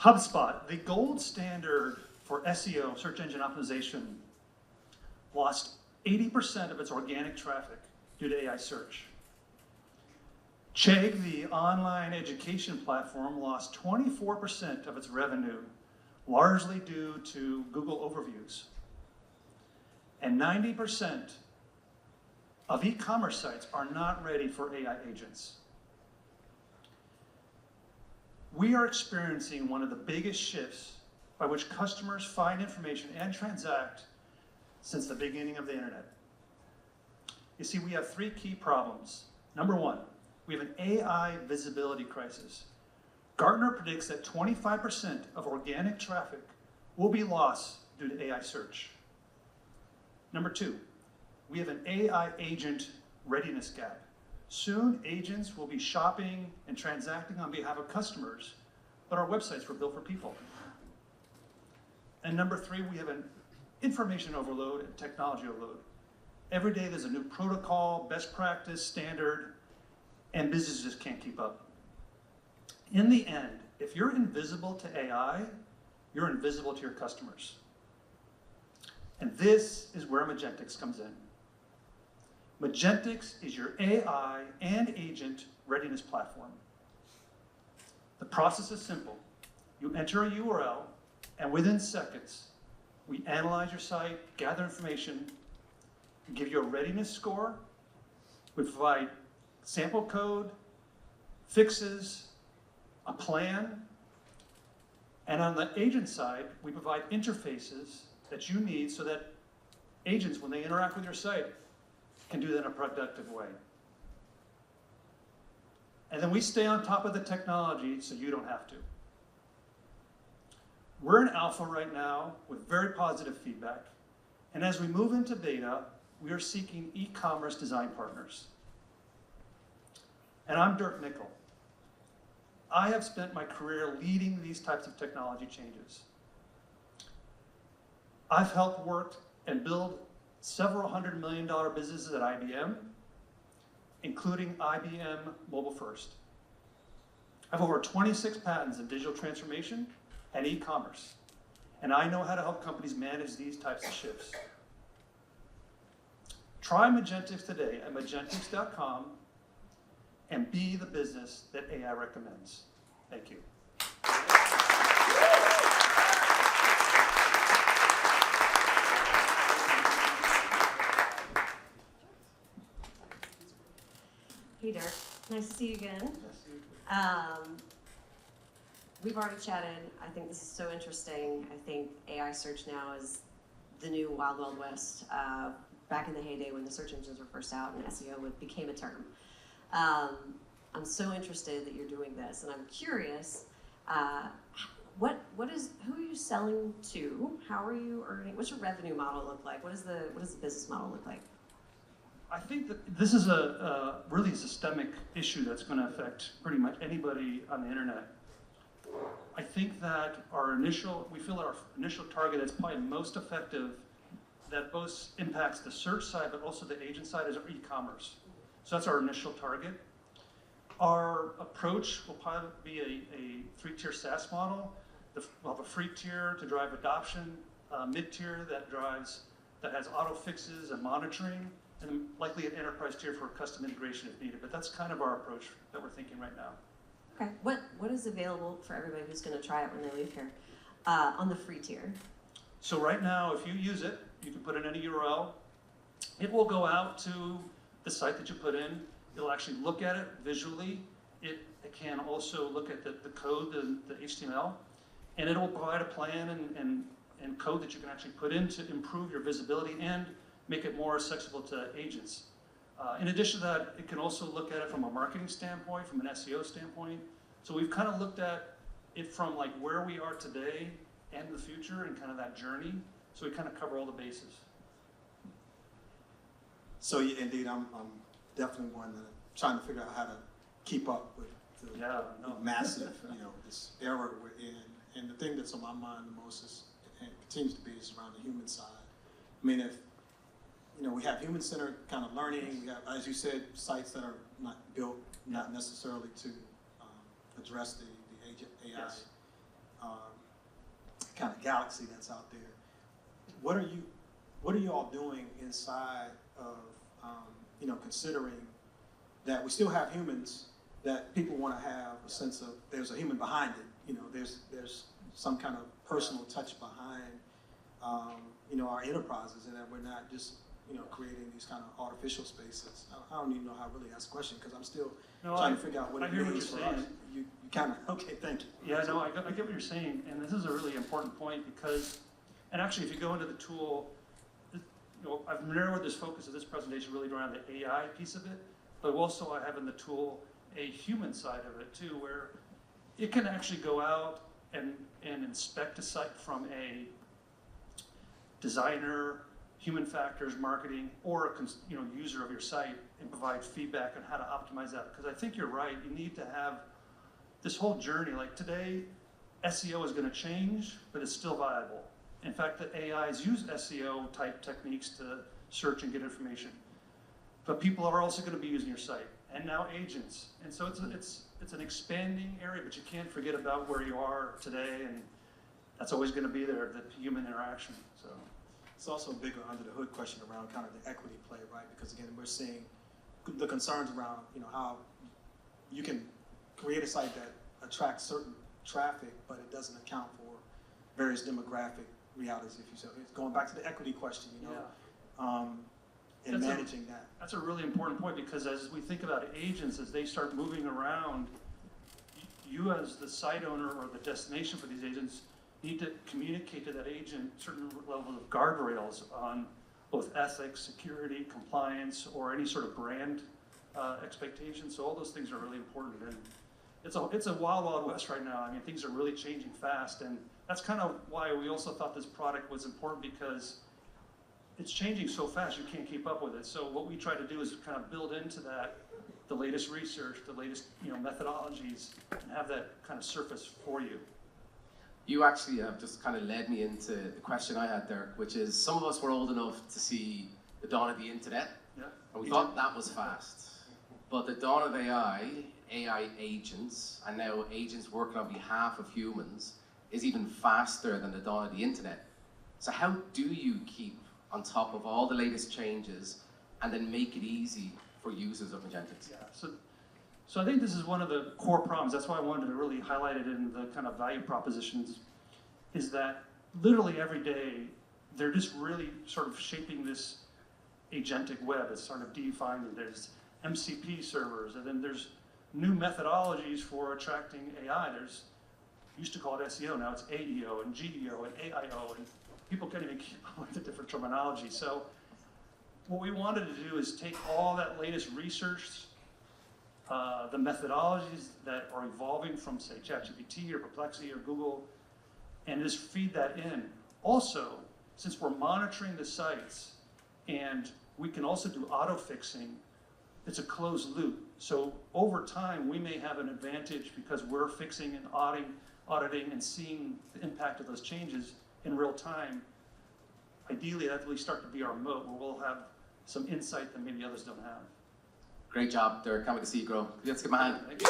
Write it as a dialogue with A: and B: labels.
A: HubSpot, the gold standard for SEO, search engine optimization, lost 80% of its organic traffic due to AI search. Chegg, the online education platform, lost 24% of its revenue, largely due to Google overviews. And 90% of e-commerce sites are not ready for AI agents. We are experiencing one of the biggest shifts by which customers find information and transact since the beginning of the internet. You see, we have three key problems. Number one, we have an AI visibility crisis. Gartner predicts that 25% of organic traffic will be lost due to AI search. Number two, we have an AI agent readiness gap. Soon, agents will be shopping and transacting on behalf of customers, but our websites were built for people. And number three, we have an information overload and technology overload. Every day there's a new protocol, best practice, standard, and businesses just can't keep up. In the end, if you're invisible to AI, you're invisible to your customers. And this is where Majentics comes in. Majentics is your AI and agent readiness platform. The process is simple. You enter a URL, and within seconds, we analyze your site, gather information, give you a readiness score. We provide sample code, fixes, a plan, and on the agent side, we provide interfaces that you need so that agents, when they interact with your site, can do that in a productive way. And then we stay on top of the technology so you don't have to. We're in alpha right now with very positive feedback. And as we move into beta, we are seeking e-commerce design partners. And I'm Dirk Nickel. I have spent my career leading these types of technology changes. I've helped work and build several $100 million businesses at IBM, including IBM Mobile First. I have over 26 patents in digital transformation and e-commerce, and I know how to help companies manage these types of shifts. Try Majentics today at Majentics.com and be the business that AI recommends. Thank you.
B: Hey Dirk, nice to see you again. We've already chatted. I think this is so interesting. I think AI search now is the new Wild Wild West. Back in the heyday when the search engines were first out and SEO became a term. I'm so interested that you're doing this, and I'm curious, who are you selling to? How are you earning? What's your revenue model look like? What does the business model look like?
A: I think that this is a really systemic issue that's going to affect pretty much anybody on the internet. I think that we feel our initial target that's probably most effective, that both impacts the search side but also the agent side, is our e-commerce. So that's our initial target. Our approach will probably be a three-tier SaaS model. We'll have a free tier to drive adoption, mid-tier that has auto fixes and monitoring, and likely an enterprise tier for custom integration if needed. But that's kind of our approach that we're thinking right now.
B: Okay, what is available for everybody who's going to try it when they leave here on the free tier?
A: So right now, if you use it, you can put in any URL. It will go out to the site that you put in. It'll actually look at it visually. It can also look at the code, the HTML, and it will provide a plan and code that you can actually put in to improve your visibility and make it more accessible to agents. In addition to that, it can also look at it from a marketing standpoint, from an SEO standpoint. So we've kind of looked at it from like where we are today and the future and kind of that journey. So we kind of cover all the bases.
C: So yeah, indeed, I'm definitely one that trying to figure out how to keep up with the massive, this era we're in. And the thing that's on my mind the most is, and continues to be, is around the human side. I mean, if we have human-centered kind of learning. We have, as you said, sites that are not built, not necessarily to address the agent AI kind of galaxy that's out there. What are you all doing inside of considering that we still have humans, that people want to have a sense of there's a human behind it. There's some kind of personal touch behind our enterprises, and that we're not just creating these kind of artificial spaces. I don't even know how to really ask a question because I'm still trying to figure out what it means for us. You kind of, okay, thank you.
A: Yeah, no, I get what you're saying, and this is a really important point because, and actually if you go into the tool, I've narrowed this focus of this presentation really around the AI piece of it, but also I have in the tool a human side of it too, where it can actually go out and inspect a site from a designer, human factors, marketing, or a user of your site and provide feedback on how to optimize that. Because I think you're right, you need to have this whole journey. Like today, SEO is going to change, but it's still viable. In fact, the AIs use SEO type techniques to search and get information. But people are also going to be using your site, and now agents. And so it's an expanding area, but you can't forget about where you are today, and that's always going to be there, the human interaction. So
C: it's also a bigger under the hood question around kind of the equity play, right? Because again, we're seeing the concerns around how you can create a site that attracts certain traffic, but it doesn't account for various demographic realities, if you so. It's going back to the equity question, and managing that.
A: That's a really important point, because as we think about agents, as they start moving around, you as the site owner or the destination for these agents need to communicate to that agent certain levels of guardrails on both ethics, security, compliance, or any sort of brand expectations. So all those things are really important, and it's a wild, wild west right now. I mean, things are really changing fast, and that's kind of why we also thought this product was important, because it's changing so fast you can't keep up with it. So what we try to do is kind of build into that the latest research, the latest methodologies, and have that kind of surface for you.
D: You actually have just kind of led me into the question I had there, which is some of us were old enough to see the dawn of the internet, and we thought that was fast. But the dawn of AI agents, and now agents working on behalf of humans, is even faster than the dawn of the internet. So how do you keep on top of all the latest changes and then make it easy for users of Majentics?
A: Yeah, so I think this is one of the core problems. That's why I wanted to really highlight it in the kind of value propositions, is that literally every day they're just really sort of shaping this agentic web. It's sort of defining. There's MCP servers, and then there's new methodologies for attracting AI. There's, used to call it SEO, now it's AEO and GEO and AIO, and people can't even keep up with the different terminology. So what we wanted to do is take all that latest research, the methodologies that are evolving from, say, ChatGPT or Perplexity or Google, and just feed that in. Also, since we're monitoring the sites and we can also do auto-fixing, it's a closed loop. So over time, we may have an advantage because we're fixing and auditing and seeing the impact of those changes in real time. Ideally, that will start to be our moat, where we'll have some insight that maybe others don't have.
D: Great job, Derek. Can't wait to see you grow. Let's give him a hand.
A: Thank you.